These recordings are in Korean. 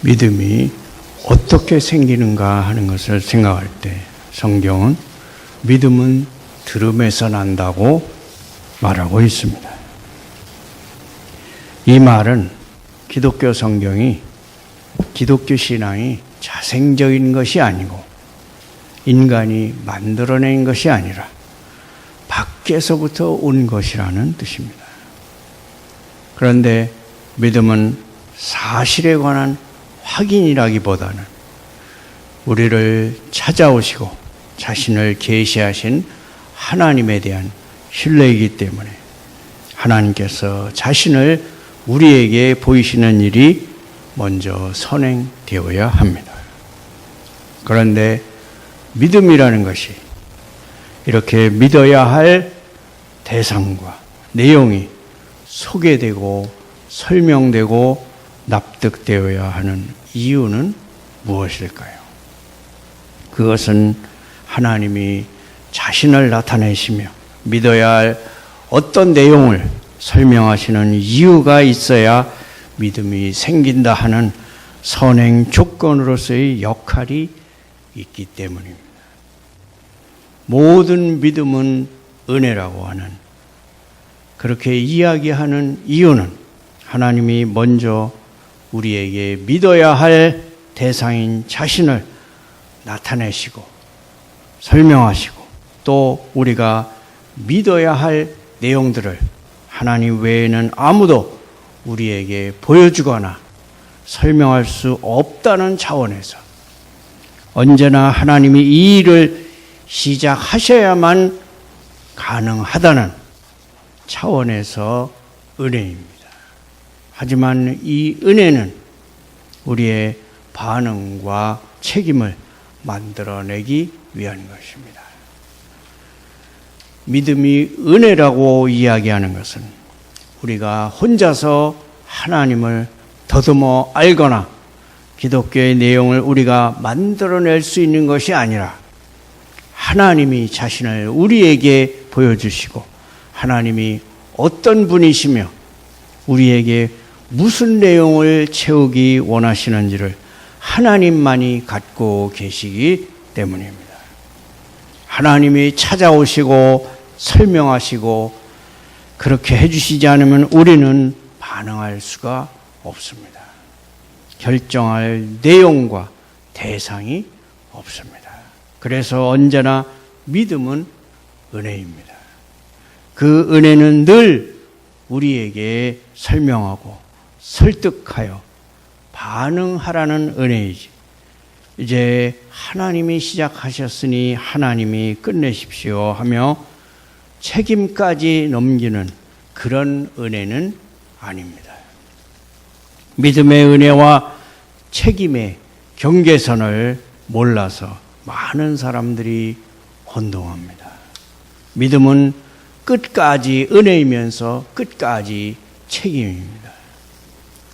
믿음이 어떻게 생기는가 하는 것을 생각할 때 성경은 믿음은 들음에서 난다고 말하고 있습니다. 이 말은 기독교 성경이, 기독교 신앙이 자생적인 것이 아니고 인간이 만들어낸 것이 아니라 밖에서부터 온 것이라는 뜻입니다. 그런데 믿음은 사실에 관한 확인이라기보다는 우리를 찾아오시고 자신을 계시하신 하나님에 대한 신뢰이기 때문에 하나님께서 자신을 우리에게 보이시는 일이 먼저 선행되어야 합니다. 그런데 믿음이라는 것이 이렇게 믿어야 할 대상과 내용이 소개되고 설명되고 납득되어야 하는 이유는 무엇일까요? 그것은 하나님이 자신을 나타내시며 믿어야 할 어떤 내용을 설명하시는 이유가 있어야 믿음이 생긴다 하는 선행 조건으로서의 역할이 있기 때문입니다. 모든 믿음은 은혜라고 하는, 그렇게 이야기하는 이유는 하나님이 먼저 우리에게 믿어야 할 대상인 자신을 나타내시고 설명하시고 또 우리가 믿어야 할 내용들을 하나님 외에는 아무도 우리에게 보여주거나 설명할 수 없다는 차원에서 언제나 하나님이 이 일을 시작하셔야만 가능하다는 차원에서 은혜입니다. 하지만 이 은혜는 우리의 반응과 책임을 만들어내기 위한 것입니다. 믿음이 은혜라고 이야기하는 것은 우리가 혼자서 하나님을 더듬어 알거나 기독교의 내용을 우리가 만들어낼 수 있는 것이 아니라 하나님이 자신을 우리에게 보여주시고 하나님이 어떤 분이시며 우리에게 무슨 내용을 채우기 원하시는지를 하나님만이 갖고 계시기 때문입니다. 하나님이 찾아오시고 설명하시고 그렇게 해주시지 않으면 우리는 반응할 수가 없습니다. 결정할 내용과 대상이 없습니다. 그래서 언제나 믿음은 은혜입니다. 그 은혜는 늘 우리에게 설명하고 설득하여 반응하라는 은혜이지, 이제 하나님이 시작하셨으니 하나님이 끝내십시오 하며 책임까지 넘기는 그런 은혜는 아닙니다. 믿음의 은혜와 책임의 경계선을 몰라서 많은 사람들이 혼동합니다. 믿음은 끝까지 은혜이면서 끝까지 책임입니다.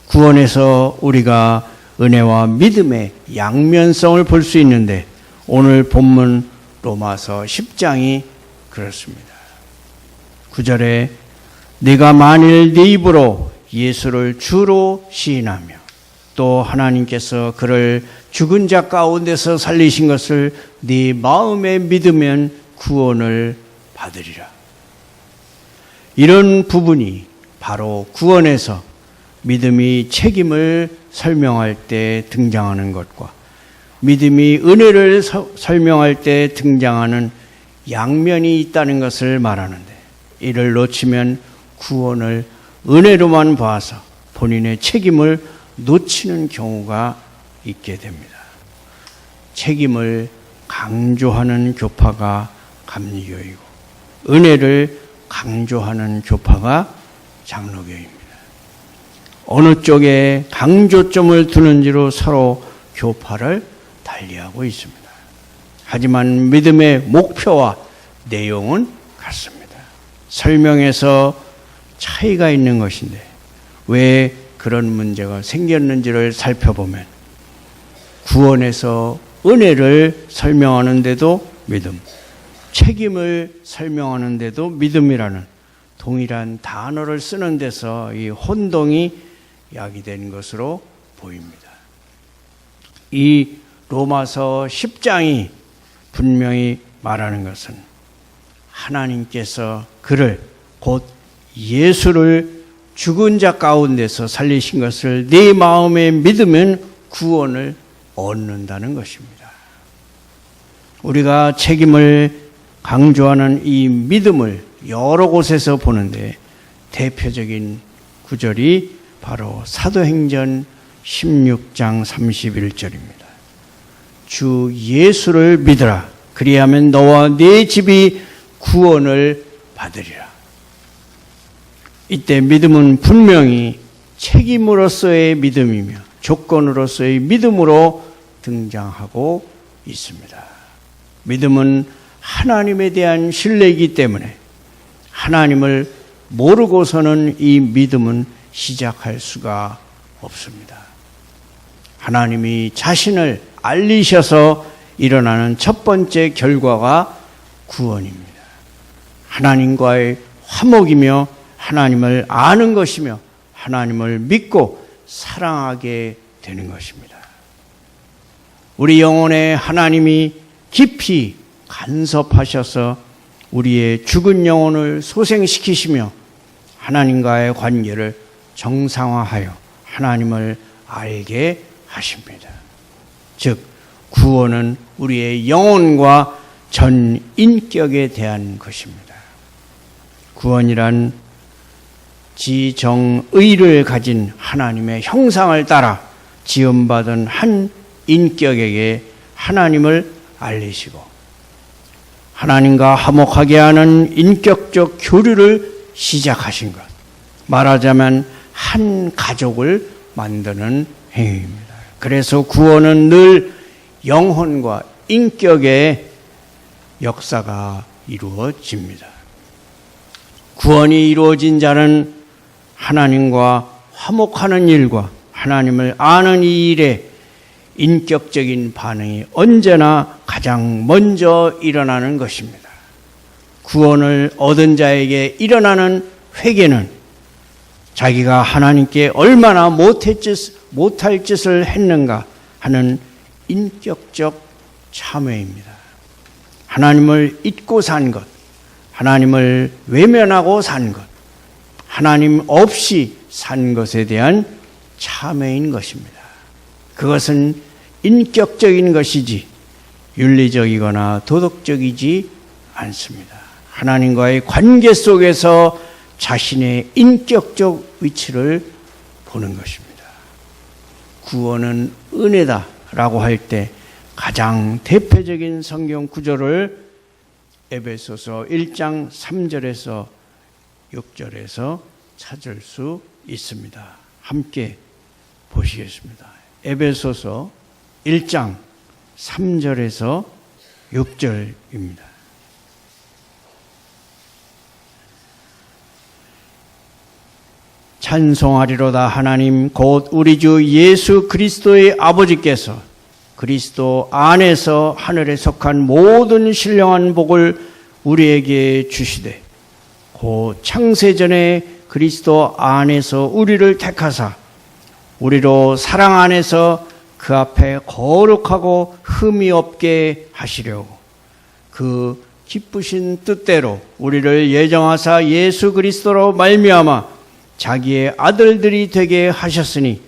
구원에서 우리가 은혜와 믿음의 양면성을 볼 수 있는데 오늘 본문 로마서 10장이 그렇습니다. 9절에 네가 만일 네 입으로 예수를 주로 시인하며 또 하나님께서 그를 죽은 자 가운데서 살리신 것을 네 마음에 믿으면 구원을 받으리라. 이런 부분이 바로 구원에서 믿음이 책임을 설명할 때 등장하는 것과 믿음이 은혜를 설명할 때 등장하는 양면이 있다는 것을 말하는데, 이를 놓치면 구원을 은혜로만 봐서 본인의 책임을 놓치는 경우가 있게 됩니다. 책임을 강조하는 교파가 감리교이고 은혜를 강조하는 교파가 장로교입니다. 어느 쪽에 강조점을 두는지로 서로 교파를 달리하고 있습니다. 하지만 믿음의 목표와 내용은 같습니다. 설명에서 차이가 있는 것인데 왜 그런 문제가 생겼는지를 살펴보면 구원에서 은혜를 설명하는데도 믿음, 책임을 설명하는데도 믿음이라는 동일한 단어를 쓰는 데서 이 혼동이 야기된 것으로 보입니다. 이 로마서 10장이 분명히 말하는 것은 하나님께서 그를 곧 예수를 죽은 자 가운데서 살리신 것을 네 마음에 믿으면 구원을 얻는다는 것입니다. 우리가 책임을 강조하는 이 믿음을 여러 곳에서 보는데 대표적인 구절이 바로 사도행전 16장 31절입니다. 주 예수를 믿으라. 그리하면 너와 네 집이 구원을 받으리라. 이때 믿음은 분명히 책임으로서의 믿음이며 조건으로서의 믿음으로 등장하고 있습니다. 믿음은 하나님에 대한 신뢰이기 때문에 하나님을 모르고서는 이 믿음은 시작할 수가 없습니다. 하나님이 자신을 알리셔서 일어나는 첫 번째 결과가 구원입니다. 하나님과의 화목이며 하나님을 아는 것이며 하나님을 믿고 사랑하게 되는 것입니다. 우리 영혼에 하나님이 깊이 간섭하셔서 우리의 죽은 영혼을 소생시키시며 하나님과의 관계를 정상화하여 하나님을 알게 하십니다. 즉 구원은 우리의 영혼과 전 인격에 대한 것입니다. 구원이란 지정의를 가진 하나님의 형상을 따라 지음받은 한 인격에게 하나님을 알리시고 하나님과 화목하게 하는 인격적 교류를 시작하신 것. 말하자면 한 가족을 만드는 행위입니다. 그래서 구원은 늘 영혼과 인격의 역사가 이루어집니다. 구원이 이루어진 자는 하나님과 화목하는 일과 하나님을 아는 이 일에 인격적인 반응이 언제나 가장 먼저 일어나는 것입니다. 구원을 얻은 자에게 일어나는 회개는 자기가 하나님께 얼마나 못할 짓을 했는가 하는 인격적 참회입니다. 하나님을 잊고 산 것, 하나님을 외면하고 산 것, 하나님 없이 산 것에 대한 참회인 것입니다. 그것은 인격적인 것이지 윤리적이거나 도덕적이지 않습니다. 하나님과의 관계 속에서 자신의 인격적 위치를 보는 것입니다. 구원은 은혜다라고 할 때 가장 대표적인 성경 구절을 에베소서 1장 3절에서 6절에서 찾을 수 있습니다. 함께 보시겠습니다. 에베소서 1장 3절에서 6절입니다. 찬송하리로다 하나님 곧 우리 주 예수 그리스도의 아버지께서 그리스도 안에서 하늘에 속한 모든 신령한 복을 우리에게 주시되 곧 창세전에 그리스도 안에서 우리를 택하사 우리로 사랑 안에서 그 앞에 거룩하고 흠이 없게 하시려고 그 기쁘신 뜻대로 우리를 예정하사 예수 그리스도로 말미암아 자기의 아들들이 되게 하셨으니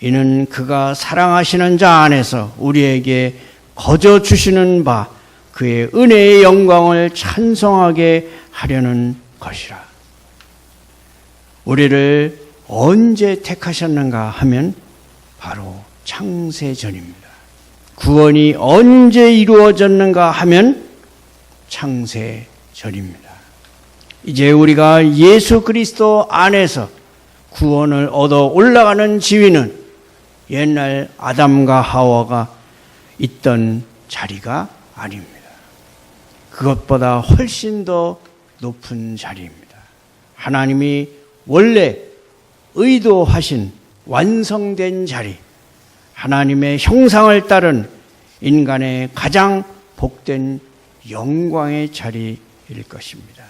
이는 그가 사랑하시는 자 안에서 우리에게 거저 주시는 바 그의 은혜의 영광을 찬송하게 하려는 것이라. 우리를 언제 택하셨는가 하면 바로 창세전입니다. 구원이 언제 이루어졌는가 하면 창세전입니다. 이제 우리가 예수 그리스도 안에서 구원을 얻어 올라가는 지위는 옛날 아담과 하와가 있던 자리가 아닙니다. 그것보다 훨씬 더 높은 자리입니다. 하나님이 원래 의도하신 완성된 자리, 하나님의 형상을 따른 인간의 가장 복된 영광의 자리일 것입니다.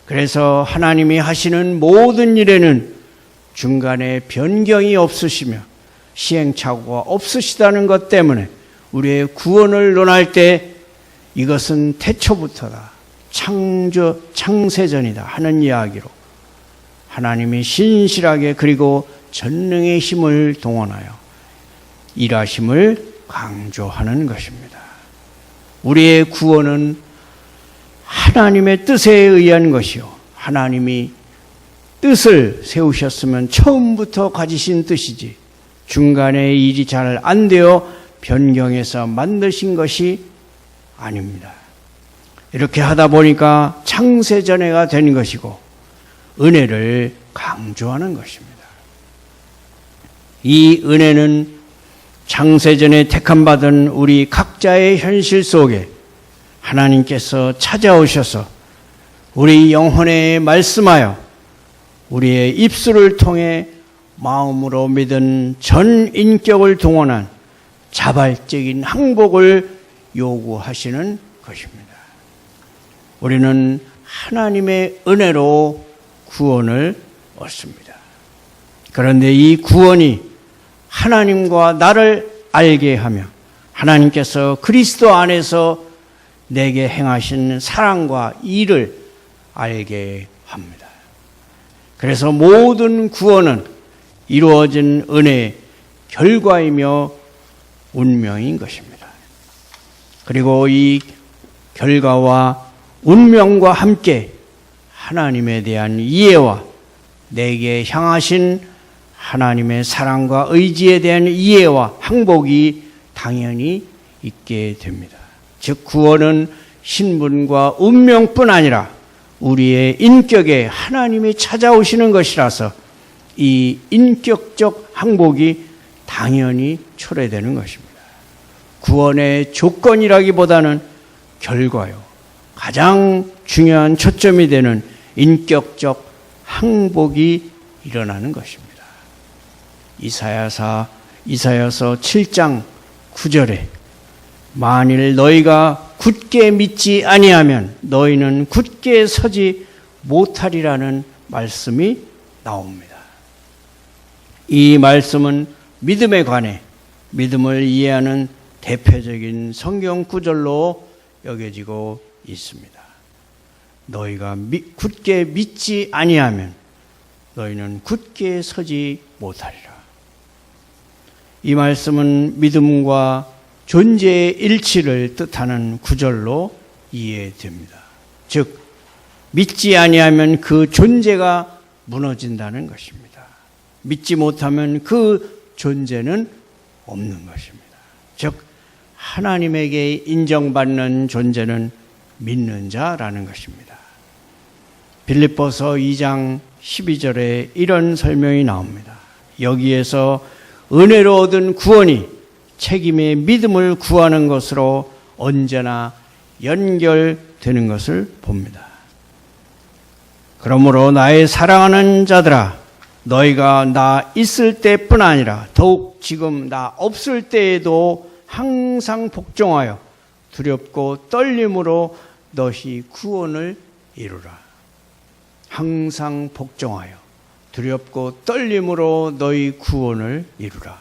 그래서 하나님이 하시는 모든 일에는 중간에 변경이 없으시며 시행착오가 없으시다는 것 때문에 우리의 구원을 논할 때 이것은 태초부터다, 창세전이다 하는 이야기로 하나님이 신실하게 그리고 전능의 힘을 동원하여 일하심을 강조하는 것입니다. 우리의 구원은 하나님의 뜻에 의한 것이요, 하나님이 뜻을 세우셨으면 처음부터 가지신 뜻이지 중간에 일이 잘 안 되어 변경해서 만드신 것이 아닙니다. 이렇게 하다 보니까 창세전해가 된 것이고 은혜를 강조하는 것입니다. 이 은혜는 창세전에 택함받은 우리 각자의 현실 속에 하나님께서 찾아오셔서 우리 영혼에 말씀하여 우리의 입술을 통해 마음으로 믿은 전 인격을 동원한 자발적인 항복을 요구하시는 것입니다. 우리는 하나님의 은혜로 구원을 얻습니다. 그런데 이 구원이 하나님과 나를 알게 하며 하나님께서 그리스도 안에서 내게 행하신 사랑과 일을 알게 합니다. 그래서 모든 구원은 이루어진 은혜의 결과이며 운명인 것입니다. 그리고 이 결과와 운명과 함께 하나님에 대한 이해와 내게 향하신 하나님의 사랑과 의지에 대한 이해와 항복이 당연히 있게 됩니다. 즉 구원은 신분과 운명뿐 아니라 우리의 인격에 하나님이 찾아오시는 것이라서 이 인격적 항복이 당연히 초래되는 것입니다. 구원의 조건이라기보다는 결과요, 가장 중요한 초점이 되는 인격적 항복이 일어나는 것입니다. 이사야서 7장 9절에 만일 너희가 굳게 믿지 아니하면 너희는 굳게 서지 못하리라는 말씀이 나옵니다. 이 말씀은 믿음에 관해 믿음을 이해하는 대표적인 성경 구절로 여겨지고 있습니다. 너희가 굳게 믿지 아니하면 너희는 굳게 서지 못하리라. 이 말씀은 믿음과 존재의 일치를 뜻하는 구절로 이해됩니다. 즉 믿지 아니하면 그 존재가 무너진다는 것입니다. 믿지 못하면 그 존재는 없는 것입니다. 즉 하나님에게 인정받는 존재는 믿는 자라는 것입니다. 빌립보서 2장 12절에 이런 설명이 나옵니다. 여기에서 은혜로 얻은 구원이 책임의 믿음을 구하는 것으로 언제나 연결되는 것을 봅니다. 그러므로 나의 사랑하는 자들아, 너희가 나 있을 때뿐 아니라 더욱 지금 나 없을 때에도 항상 복종하여 두렵고 떨림으로 너희 구원을 이루라. 항상 복종하여 두렵고 떨림으로 너희 구원을 이루라.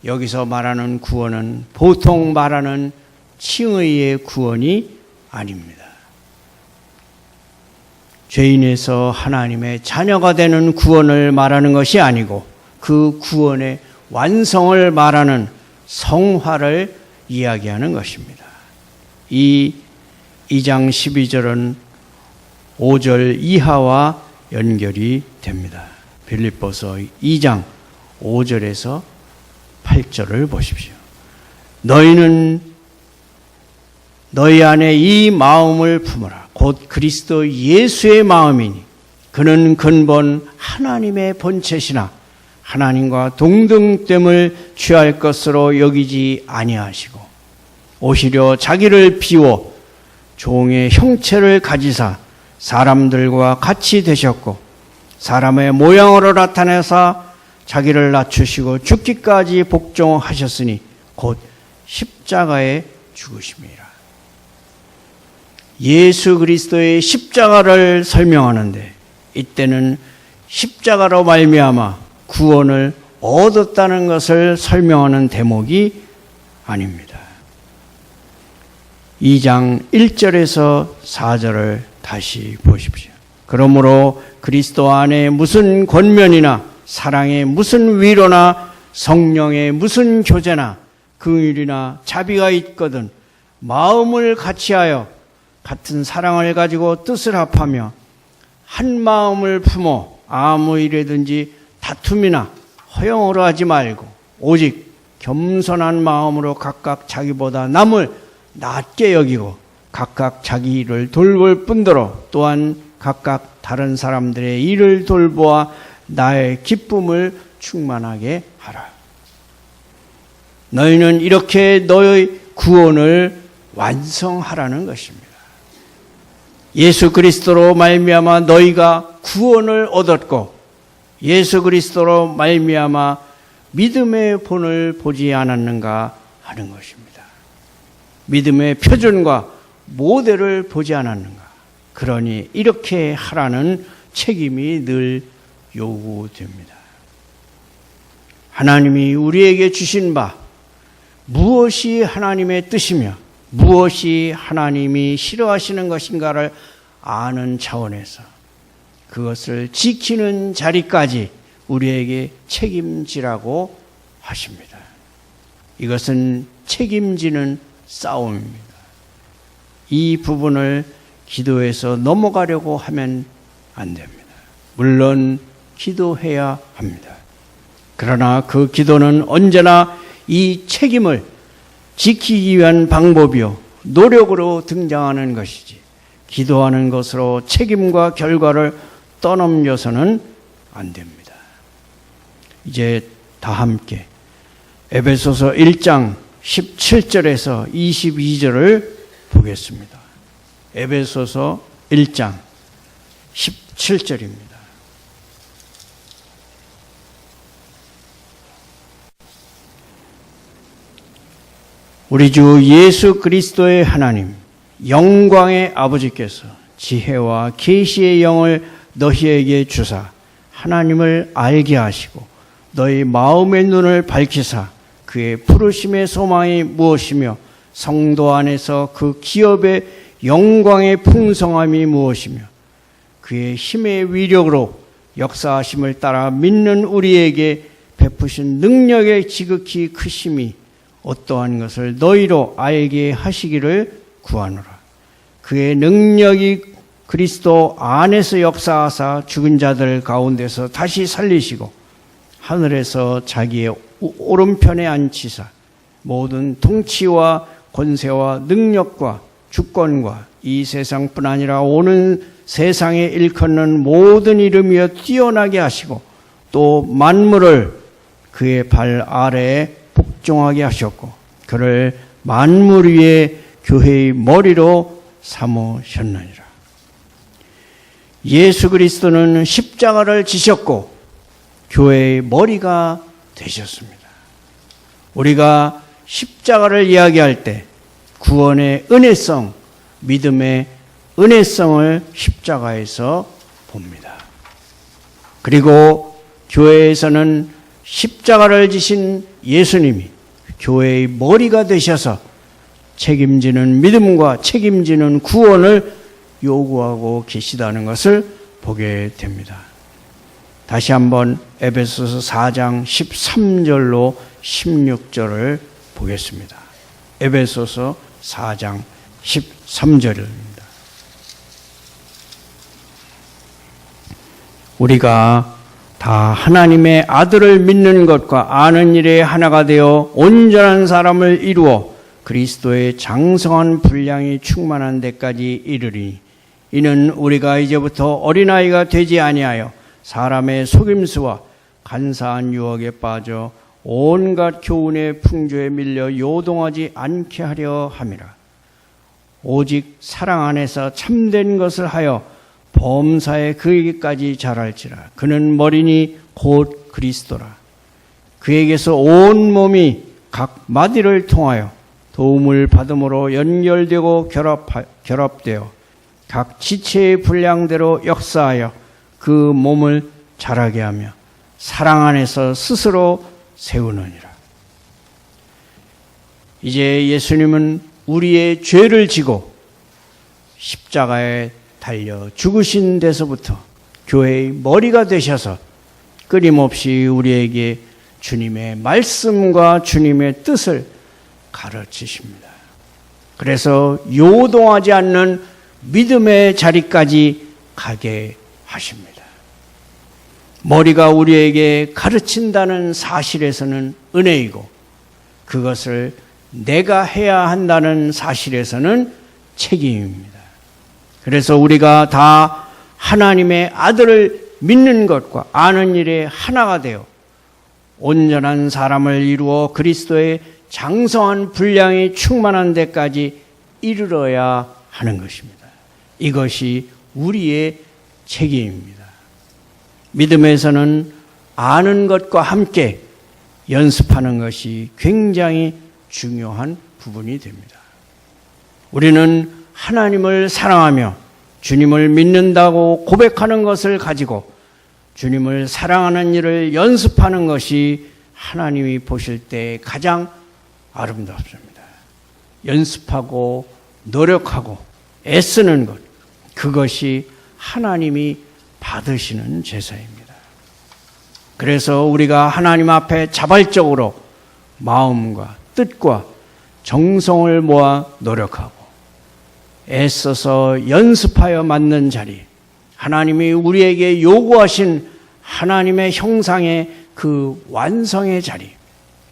여기서 말하는 구원은 보통 말하는 칭의의 구원이 아닙니다. 죄인에서 하나님의 자녀가 되는 구원을 말하는 것이 아니고 그 구원의 완성을 말하는 성화를 이야기하는 것입니다. 이 2장 12절은 5절 이하와 연결이 됩니다. 빌립보서 2장 5절에서 8절을 보십시오. 너희는 너희 안에 이 마음을 품으라. 곧 그리스도 예수의 마음이니 그는 근본 하나님의 본체시나 하나님과 동등됨을 취할 것으로 여기지 아니하시고 오히려 자기를 비워 종의 형체를 가지사 사람들과 같이 되셨고 사람의 모양으로 나타내사 자기를 낮추시고 죽기까지 복종하셨으니 곧 십자가에 죽으심이라. 예수 그리스도의 십자가를 설명하는데 이때는 십자가로 말미암아 구원을 얻었다는 것을 설명하는 대목이 아닙니다. 2장 1절에서 4절을 다시 보십시오. 그러므로 그리스도 안에 무슨 권면이나 사랑에 무슨 위로나 성령의 무슨 교제나 긍휼이나 자비가 있거든 마음을 같이하여 같은 사랑을 가지고 뜻을 합하며 한 마음을 품어 아무 일에든지 다툼이나 허영으로 하지 말고 오직 겸손한 마음으로 각각 자기보다 남을 낮게 여기고 각각 자기 일을 돌볼 뿐더러 또한 각각 다른 사람들의 일을 돌보아 나의 기쁨을 충만하게 하라. 너희는 이렇게 너의 구원을 완성하라는 것입니다. 예수 그리스도로 말미암아 너희가 구원을 얻었고 예수 그리스도로 말미암아 믿음의 본을 보지 않았는가 하는 것입니다. 믿음의 표준과 모델을 보지 않았는가. 그러니 이렇게 하라는 책임이 늘 요구됩니다. 하나님이 우리에게 주신 바 무엇이 하나님의 뜻이며 무엇이 하나님이 싫어하시는 것인가를 아는 차원에서 그것을 지키는 자리까지 우리에게 책임지라고 하십니다. 이것은 책임지는 싸움입니다. 이 부분을 기도에서 넘어가려고 하면 안 됩니다. 물론 기도해야 합니다. 그러나 그 기도는 언제나 이 책임을 지키기 위한 방법이요 노력으로 등장하는 것이지 기도하는 것으로 책임과 결과를 떠넘겨서는 안 됩니다. 이제 다 함께 에베소서 1장 17절에서 22절을 보겠습니다. 에베소서 1장 17절입니다. 우리 주 예수 그리스도의 하나님 영광의 아버지께서 지혜와 계시의 영을 너희에게 주사 하나님을 알게 하시고 너희 마음의 눈을 밝히사 그의 부르심의 소망이 무엇이며 성도 안에서 그 기업의 영광의 풍성함이 무엇이며 그의 힘의 위력으로 역사하심을 따라 믿는 우리에게 베푸신 능력의 지극히 크심이 어떠한 것을 너희로 알게 하시기를 구하노라. 그의 능력이 그리스도 안에서 역사하사 죽은 자들 가운데서 다시 살리시고 하늘에서 자기의 오른편에 앉히사 모든 통치와 권세와 능력과 주권과 이 세상뿐 아니라 오는 세상에 일컫는 모든 이름이여 뛰어나게 하시고 또 만물을 그의 발 아래에 복종하게 하셨고 그를 만물 위에 교회의 머리로 삼으셨느니라. 예수 그리스도는 십자가를 지셨고 교회의 머리가 되셨습니다. 우리가 십자가를 이야기할 때 구원의 은혜성, 믿음의 은혜성을 십자가에서 봅니다. 그리고 교회에서는 십자가를 지신 예수님이 교회의 머리가 되셔서 책임지는 믿음과 책임지는 구원을 요구하고 계시다는 것을 보게 됩니다. 다시 한번 에베소서 4장 13절로 16절을 보겠습니다. 에베소서 4장 13절입니다. 우리가 다 하나님의 아들을 믿는 것과 아는 일에 하나가 되어 온전한 사람을 이루어 그리스도의 장성한 분량이 충만한 데까지 이르리. 이는 우리가 이제부터 어린아이가 되지 아니하여 사람의 속임수와 간사한 유혹에 빠져 온갖 교훈의 풍조에 밀려 요동하지 않게 하려 함이라. 오직 사랑 안에서 참된 것을 하여 범사에 그에게까지 자랄지라. 그는 머리니 곧 그리스도라. 그에게서 온 몸이 각 마디를 통하여 도움을 받음으로 연결되고 결합되어 각 지체의 분량대로 역사하여 그 몸을 자라게 하며 사랑 안에서 스스로 세우느니라. 이제 예수님은 우리의 죄를 지고 십자가에 달려 죽으신 데서부터 교회의 머리가 되셔서 끊임없이 우리에게 주님의 말씀과 주님의 뜻을 가르치십니다. 그래서 요동하지 않는 믿음의 자리까지 가게 하십니다. 머리가 우리에게 가르친다는 사실에서는 은혜이고, 그것을 내가 해야 한다는 사실에서는 책임입니다. 그래서 우리가 다 하나님의 아들을 믿는 것과 아는 일에 하나가 되어 온전한 사람을 이루어 그리스도의 장성한 분량이 충만한 데까지 이르러야 하는 것입니다. 이것이 우리의 책임입니다. 믿음에서는 아는 것과 함께 연습하는 것이 굉장히 중요한 부분이 됩니다. 우리는 하나님을 사랑하며 주님을 믿는다고 고백하는 것을 가지고 주님을 사랑하는 일을 연습하는 것이 하나님이 보실 때 가장 아름답습니다. 연습하고 노력하고 애쓰는 것, 그것이 하나님이 받으시는 제사입니다. 그래서 우리가 하나님 앞에 자발적으로 마음과 뜻과 정성을 모아 노력하고 애써서 연습하여 맞는 자리, 하나님이 우리에게 요구하신 하나님의 형상의 그 완성의 자리,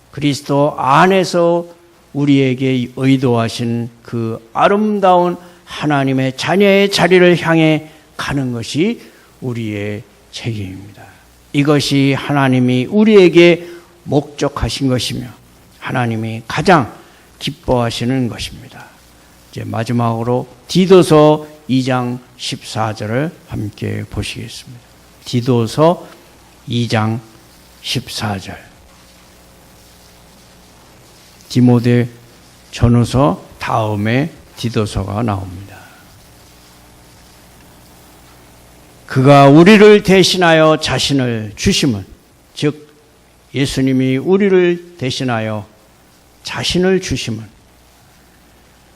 그리스도 안에서 우리에게 의도하신 그 아름다운 하나님의 자녀의 자리를 향해 가는 것이 우리의 책임입니다. 이것이 하나님이 우리에게 목적하신 것이며 하나님이 가장 기뻐하시는 것입니다. 이제 마지막으로 디도서 2장 14절을 함께 보시겠습니다. 디도서 2장 14절. 디모데 전후서 다음에 디도서가 나옵니다. 그가 우리를 대신하여 자신을 주심은, 즉 예수님이 우리를 대신하여 자신을 주심은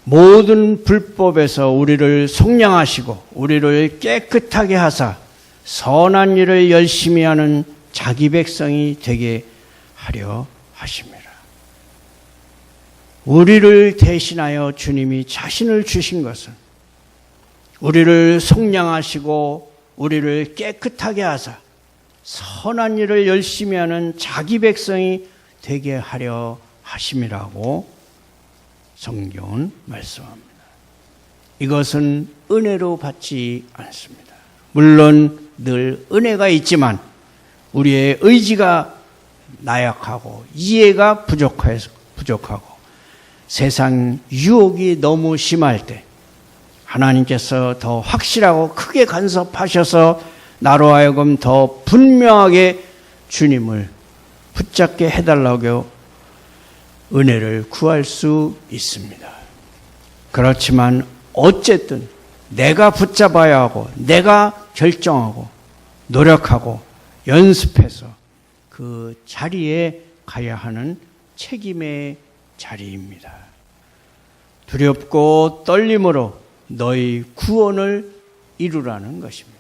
모든 불법에서 우리를 속량하시고 우리를 깨끗하게 하사 선한 일을 열심히 하는 자기 백성이 되게 하려 하심이라. 우리를 대신하여 주님이 자신을 주신 것은 우리를 속량하시고 우리를 깨끗하게 하사 선한 일을 열심히 하는 자기 백성이 되게 하려 하심이라고 성경은 말씀합니다. 이것은 은혜로 받지 않습니다. 물론 늘 은혜가 있지만 우리의 의지가 나약하고 이해가 부족하고 세상 유혹이 너무 심할 때 하나님께서 더 확실하고 크게 간섭하셔서 나로 하여금 더 분명하게 주님을 붙잡게 해달라고 은혜를 구할 수 있습니다. 그렇지만 어쨌든 내가 붙잡아야 하고 내가 결정하고 노력하고 연습해서 그 자리에 가야 하는 책임의 자리입니다. 두렵고 떨림으로 너희 구원을 이루라는 것입니다.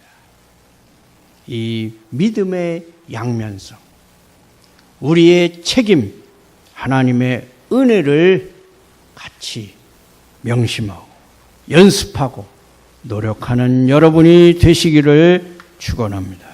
이 믿음의 양면성, 우리의 책임, 하나님의 은혜를 같이 명심하고 연습하고 노력하는 여러분이 되시기를 축원합니다.